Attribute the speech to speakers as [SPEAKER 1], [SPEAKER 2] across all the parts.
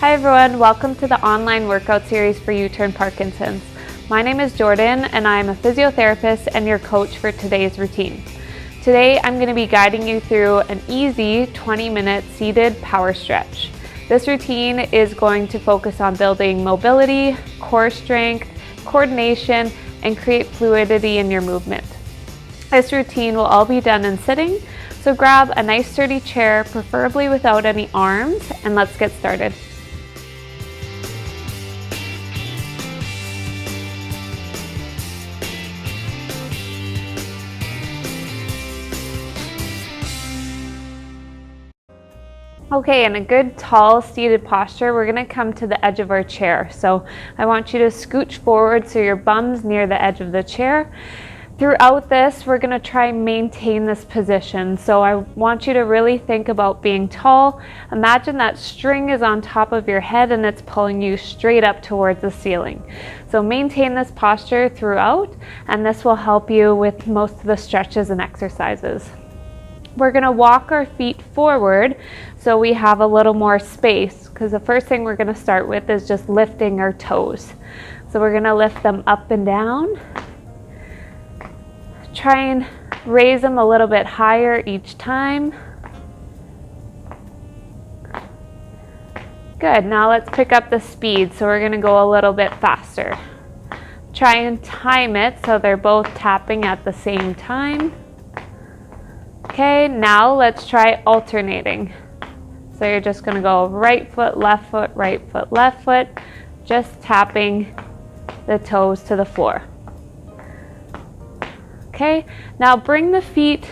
[SPEAKER 1] Hi everyone, welcome to the online workout series for U-Turn Parkinson's. My name is Jordyn and I'm a physiotherapist and your coach for today's routine. Today I'm going to be guiding you through an easy 20-minute seated power stretch. This routine is going to focus on building mobility, core strength, coordination, and create fluidity in your movement. This routine will all be done in sitting, so grab a nice sturdy chair, preferably without any arms, and let's get started. Okay, in a good tall seated posture, we're going to come to the edge of our chair. So I want you to scooch forward so your bum's near the edge of the chair. Throughout this, we're going to try and maintain this position. So I want you to really think about being tall. Imagine that string is on top of your head and it's pulling you straight up towards the ceiling. So maintain this posture throughout, and this will help you with most of the stretches and exercises. We're going to walk our feet forward so we have a little more space, because the first thing we're going to start with is just lifting our toes. So we're going to lift them up and down. Try and raise them a little bit higher each time. Good, now let's pick up the speed. So we're going to go a little bit faster. Try and time it so they're both tapping at the same time. Okay, now let's try alternating. So you're just going to go right foot, left foot, just tapping the toes to the floor. Okay, now bring the feet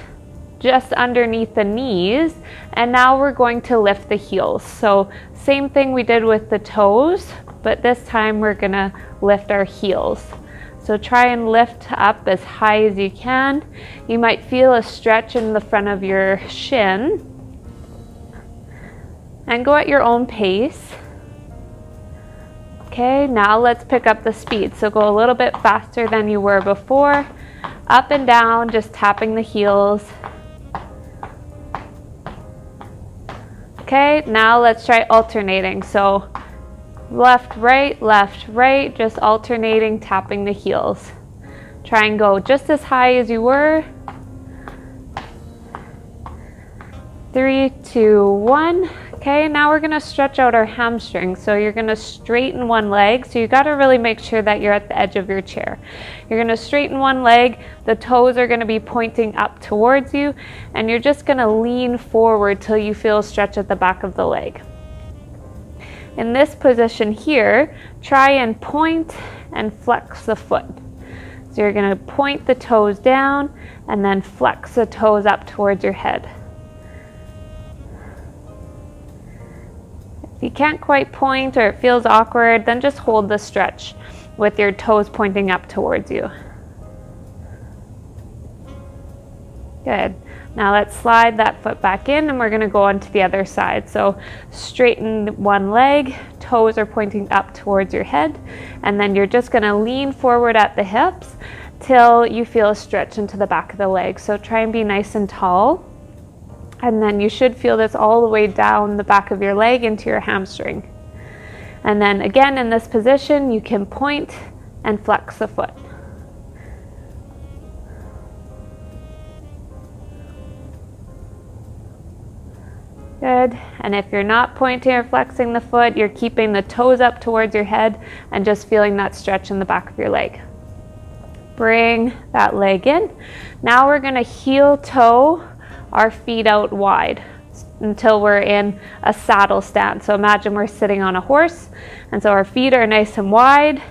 [SPEAKER 1] just underneath the knees, and now we're going to lift the heels. So same thing we did with the toes, but this time we're going to lift our heels. So try and lift up as high as you can. You might feel a stretch in the front of your shin. And go at your own pace. Okay, now let's pick up the speed. So go a little bit faster than you were before. Up and down, just tapping the heels. Okay, now let's try alternating. So left, right, just alternating, tapping the heels. Try and go just as high as you were. 3, 2, 1. Okay, now we're going to stretch out our hamstrings. So you're going to straighten one leg. So you got to really make sure that you're at the edge of your chair. You're going to straighten one leg. The toes are going to be pointing up towards you. And you're just going to lean forward till you feel a stretch at the back of the leg. In this position here, try and point and flex the foot. So you're going to point the toes down and then flex the toes up towards your head. If you can't quite point or it feels awkward, then just hold the stretch with your toes pointing up towards you. Good. Now let's slide that foot back in and we're going to go on to the other side. So straighten one leg, toes are pointing up towards your head, and then you're just going to lean forward at the hips till you feel a stretch into the back of the leg. So try and be nice and tall. And then you should feel this all the way down the back of your leg into your hamstring. And then again in this position, you can point and flex the foot. Good. And if you're not pointing or flexing the foot, you're keeping the toes up towards your head and just feeling that stretch in the back of your leg. Bring that leg in. Now we're going to heel toe our feet out wide until we're in a saddle stand. So imagine we're sitting on a horse, and so our feet are nice and wide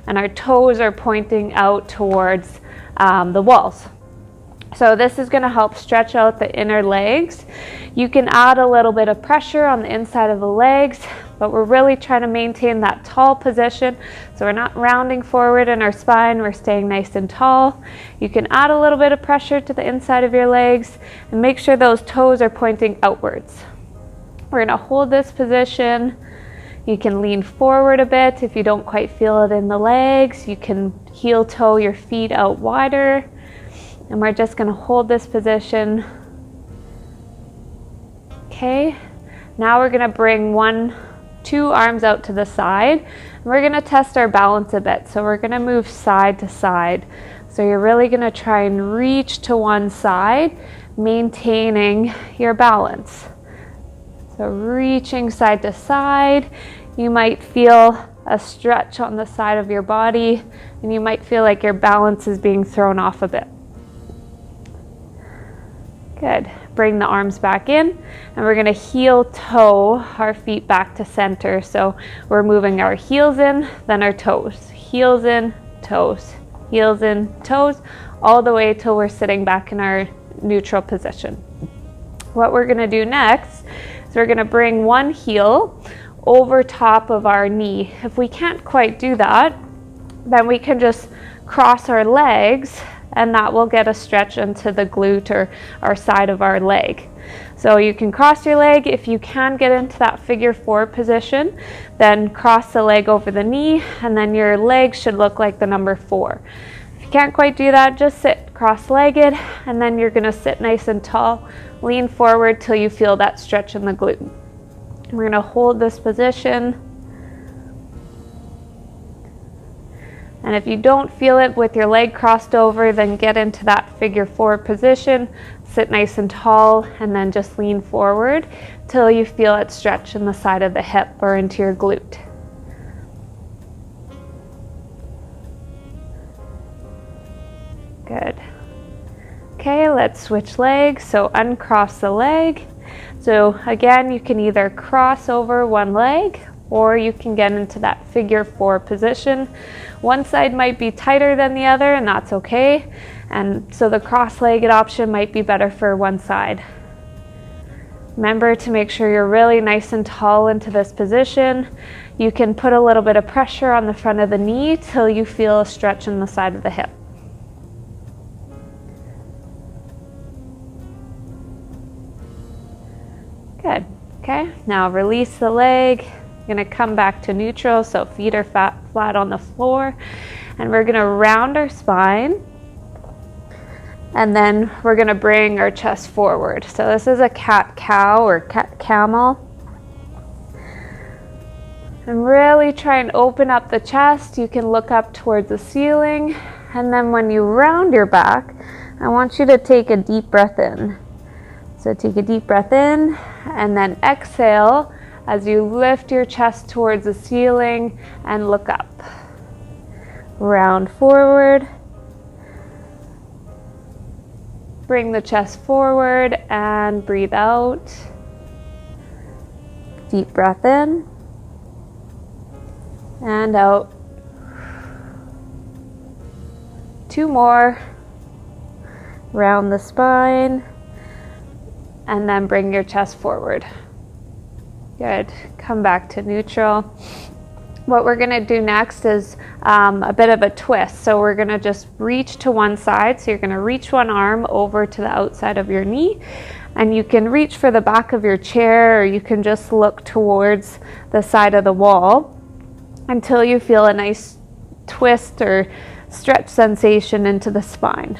[SPEAKER 1] and our toes are pointing out towards the walls. So this is going to help stretch out the inner legs. You can add a little bit of pressure on the inside of the legs, but we're really trying to maintain that tall position. So we're not rounding forward in our spine, we're staying nice and tall. You can add a little bit of pressure to the inside of your legs and make sure those toes are pointing outwards. We're going to hold this position. You can lean forward a bit if you don't quite feel it in the legs. You can heel toe your feet out wider. And we're just going to hold this position. Okay, now we're going to bring 1, 2 arms out to the side. We're going to test our balance a bit. So we're going to move side to side. So you're really going to try and reach to one side, maintaining your balance. So reaching side to side, you might feel a stretch on the side of your body, and you might feel like your balance is being thrown off a bit. Good. Bring the arms back in, and we're going to heel toe our feet back to center. So we're moving our heels in, then our toes. Heels in, toes. Heels in, toes, all the way till we're sitting back in our neutral position. What we're going to do next is we're going to bring one heel over top of our knee. If we can't quite do that, then we can just cross our legs, and that will get a stretch into the glute or our side of our leg. So you can cross your leg. If you can get into that figure 4 position, then cross the leg over the knee, and then your leg should look like the number 4. If you can't quite do that, just sit cross-legged, and then you're going to sit nice and tall, lean forward till you feel that stretch in the glute. We're going to hold this position. And if you don't feel it with your leg crossed over, then get into that figure 4 position, sit nice and tall, and then just lean forward till you feel it stretch in the side of the hip or into your glute. Good. Okay, let's switch legs. So uncross the leg. So again, you can either cross over one leg, or you can get into that figure 4 position. One side might be tighter than the other, and that's okay. And so the cross-legged option might be better for one side. Remember to make sure you're really nice and tall into this position. You can put a little bit of pressure on the front of the knee till you feel a stretch in the side of the hip. Good. Okay, now release the leg. You're going to come back to neutral, so feet are flat on the floor. And we're going to round our spine. And then we're going to bring our chest forward. So this is a cat-cow or cat-camel. And really try and open up the chest. You can look up towards the ceiling. And then when you round your back, I want you to take a deep breath in. So take a deep breath in, and then exhale as you lift your chest towards the ceiling and look up. Round forward. Bring the chest forward and breathe out. Deep breath in and out. 2 more. Round the spine. And then bring your chest forward. Good. Come back to neutral. What we're going to do next is a bit of a twist. So we're going to just reach to one side. So you're going to reach one arm over to the outside of your knee. And you can reach for the back of your chair, or you can just look towards the side of the wall until you feel a nice twist or stretch sensation into the spine.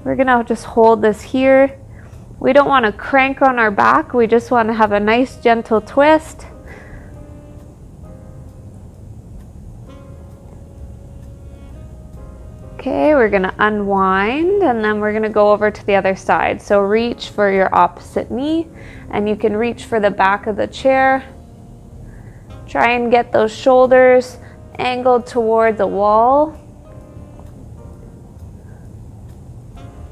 [SPEAKER 1] We're going to just hold this here. We don't want to crank on our back. We just want to have a nice gentle twist. Okay, we're going to unwind, and then we're going to go over to the other side. So reach for your opposite knee, and you can reach for the back of the chair. Try and get those shoulders angled towards a wall.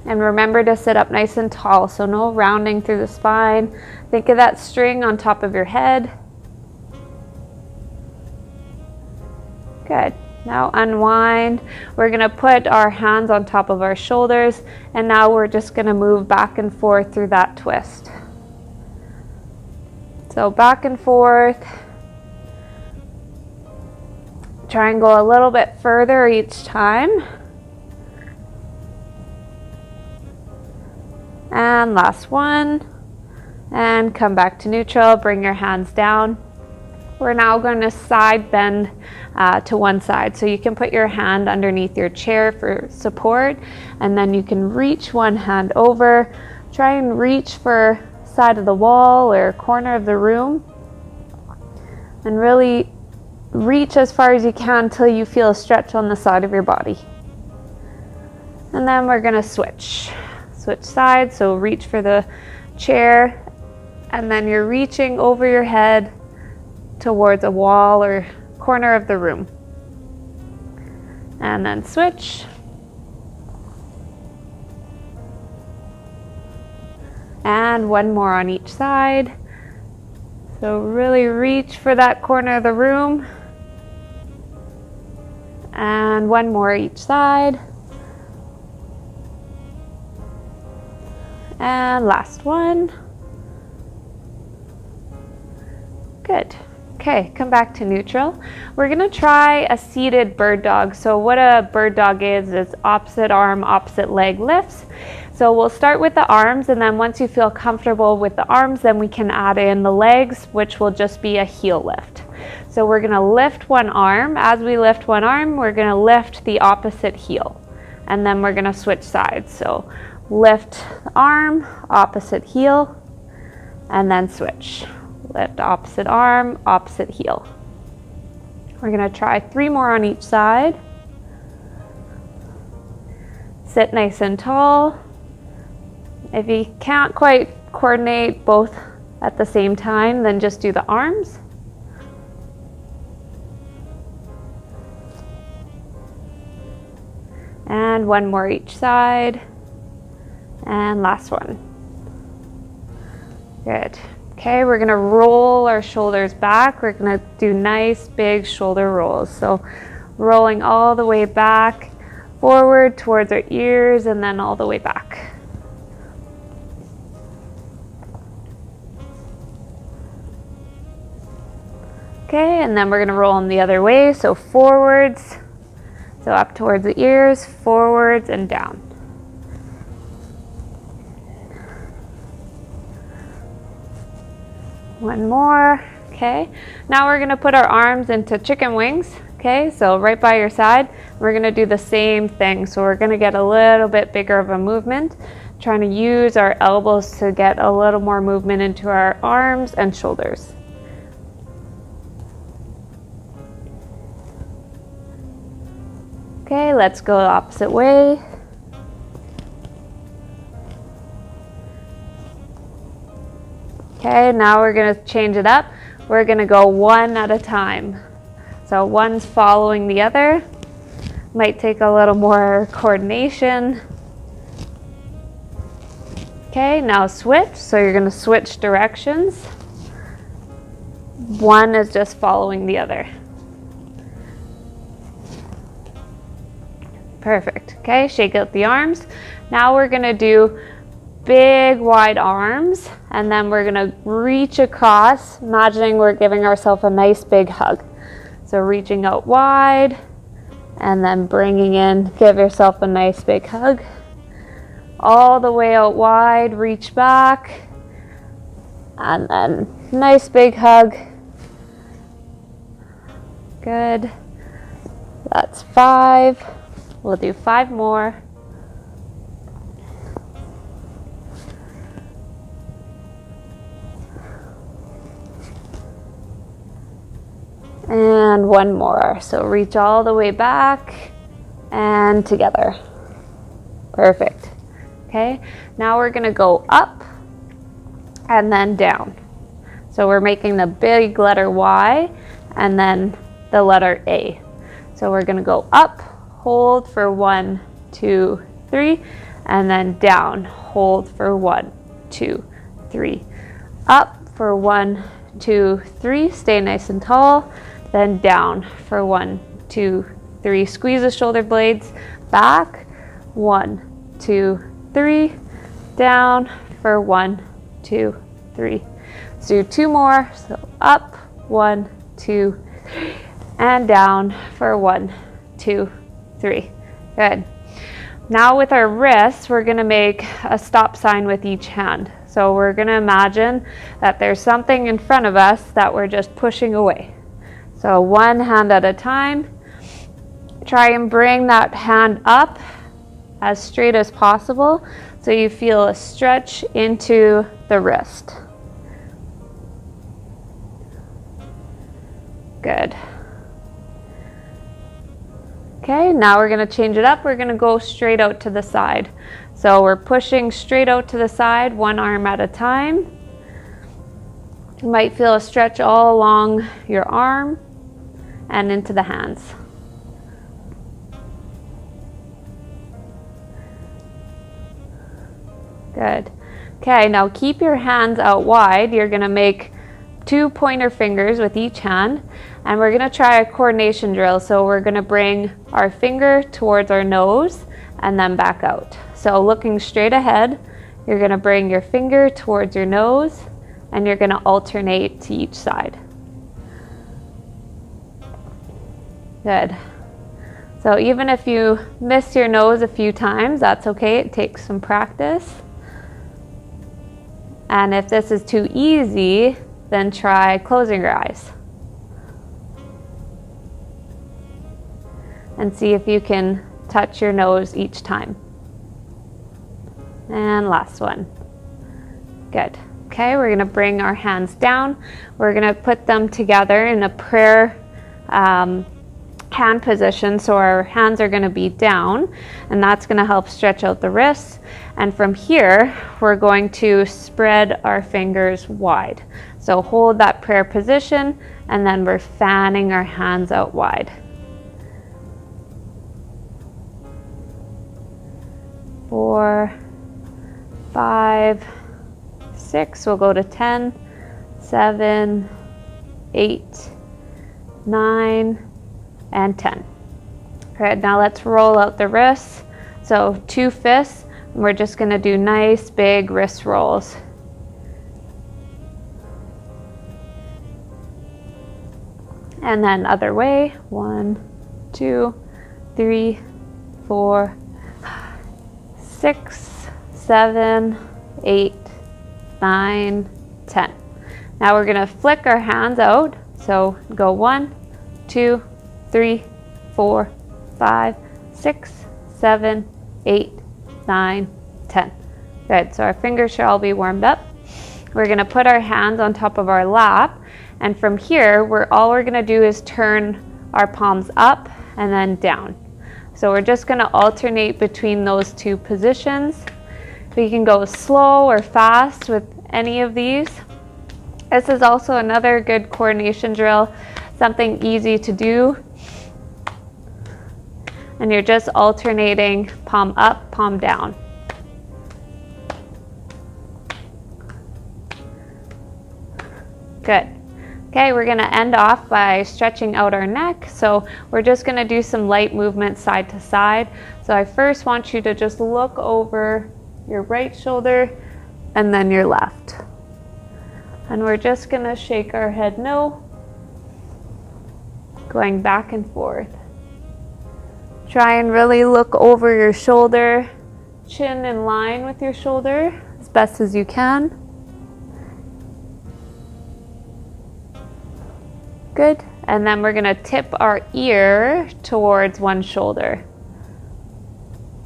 [SPEAKER 1] And remember to sit up nice and tall, so no rounding through the spine. Think of that string on top of your head. Good. Now unwind. We're going to put our hands on top of our shoulders, and now we're just going to move back and forth through that twist. So back and forth. Try and go a little bit further each time. And last one. And come back to neutral. Bring your hands down. We're now going to side bend to one side. So you can put your hand underneath your chair for support, and then you can reach one hand over. Try and reach for side of the wall or corner of the room. And really reach as far as you can until you feel a stretch on the side of your body. And then we're gonna switch sides. So reach for the chair, and then you're reaching over your head towards a wall or corner of the room. And then switch. And one more on each side. So really reach for that corner of the room. And one more each side. And last one. Good. Okay, come back to neutral. We're gonna try a seated bird dog. So what a bird dog is opposite arm, opposite leg lifts. So we'll start with the arms, and then once you feel comfortable with the arms, then we can add in the legs, which will just be a heel lift. So we're gonna lift one arm. As we lift one arm, we're gonna lift the opposite heel, and then we're gonna switch sides. So lift the arm, opposite heel, and then switch. Lift opposite arm, opposite heel. We're gonna try 3 more on each side. Sit nice and tall. If you can't quite coordinate both at the same time, then just do the arms. And one more each side. And last one. Good. Okay, we're gonna roll our shoulders back. We're gonna do nice big shoulder rolls. So rolling all the way back, forward towards our ears, and then all the way back. Okay, and then we're gonna roll them the other way. So forwards, so up towards the ears, forwards and down. One more. Okay, now we're gonna put our arms into chicken wings. Okay, so right by your side, we're gonna do the same thing. So we're gonna get a little bit bigger of a movement, trying to use our elbows to get a little more movement into our arms and shoulders. Okay, let's go the opposite way. Okay, now we're gonna change it up. We're gonna go one at a time. So one's following the other. Might take a little more coordination. Okay, now switch. So you're gonna switch directions. One is just following the other. Perfect. Okay, shake out the arms. Now we're gonna do big wide arms, and then we're gonna reach across, imagining we're giving ourselves a nice big hug. So reaching out wide, and then bringing in, give yourself a nice big hug. All the way out wide, reach back, and then nice big hug. Good. That's 5. We'll do 5 more. And one more. So reach all the way back and together. Perfect. Okay, now we're gonna go up and then down. So we're making the big letter Y and then the letter A. So we're gonna go up, hold for 1, 2, 3, and then down, hold for 1, 2, 3. Up for 1, 2, 3, stay nice and tall, then down for 1, 2, 3. Squeeze the shoulder blades back, 1, 2, 3, down for 1, 2, 3. Let's do 2 more. So up, 1, 2, 3, and down for 1, 2, 3. Good. Now with our wrists, we're gonna make a stop sign with each hand. So we're gonna imagine that there's something in front of us that we're just pushing away. So one hand at a time. Try and bring that hand up as straight as possible so you feel a stretch into the wrist. Good. Okay, now we're going to change it up. We're going to go straight out to the side. So we're pushing straight out to the side, one arm at a time. You might feel a stretch all along your arm and into the hands. Good. Okay, now keep your hands out wide. You're going to make 2 pointer fingers with each hand, and we're going to try a coordination drill. So we're going to bring our finger towards our nose and then back out. So looking straight ahead, you're going to bring your finger towards your nose and you're going to alternate to each side. Good. So even if you miss your nose a few times, that's okay. It takes some practice. And if this is too easy, then try closing your eyes. And see if you can touch your nose each time. And last one. Good. Okay, we're going to bring our hands down. We're going to put them together in a prayer hand position. So our hands are going to be down, and that's going to help stretch out the wrists. And from here, we're going to spread our fingers wide. So hold that prayer position, and then we're fanning our hands out wide. 4, 5, 6, we'll go to 10, 7, 8, 9, and 10. All right, now let's roll out the wrists. So 2 fists, and we're just gonna do nice big wrist rolls. And then other way, 1, 2, 3, 4, 6, 7, 8, 9, 10. Now we're gonna flick our hands out. So go 1, 2, 3, 4, 5, 6, 7, 8, 9, 10. Good, so our fingers should all be warmed up. We're gonna put our hands on top of our lap, and from here, all we're gonna do is turn our palms up and then down. So we're just gonna alternate between those 2 positions. We can go slow or fast with any of these. This is also another good coordination drill, something easy to do. And you're just alternating palm up, palm down. Good. Okay, we're gonna end off by stretching out our neck. So we're just gonna do some light movement side to side. So I first want you to just look over your right shoulder and then your left. And we're just gonna shake our head no, going back and forth. Try and really look over your shoulder, chin in line with your shoulder as best as you can. Good. And then we're gonna tip our ear towards one shoulder.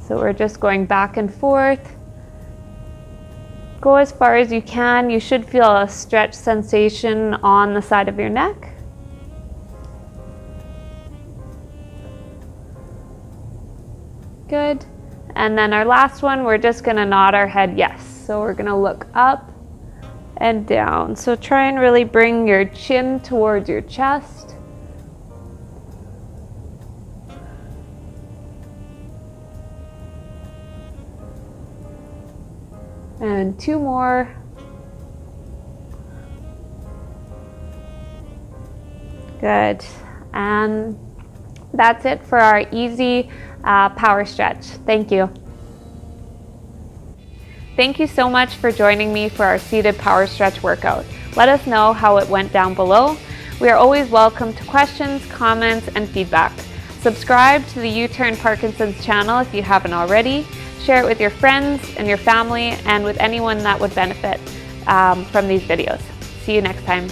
[SPEAKER 1] So we're just going back and forth. Go as far as you can. You should feel a stretch sensation on the side of your neck. Good. And then our last one, we're just gonna nod our head yes. So we're gonna look up and down. So try and really bring your chin towards your chest. And 2 more. Good. And that's it for our easy power stretch. Thank you. Thank you so much for joining me for our seated power stretch workout. Let us know how it went down below. We are always welcome to questions, comments, and feedback. Subscribe to the U-Turn Parkinson's channel if you haven't already. Share it with your friends and your family and with anyone that would benefit from these videos. See you next time.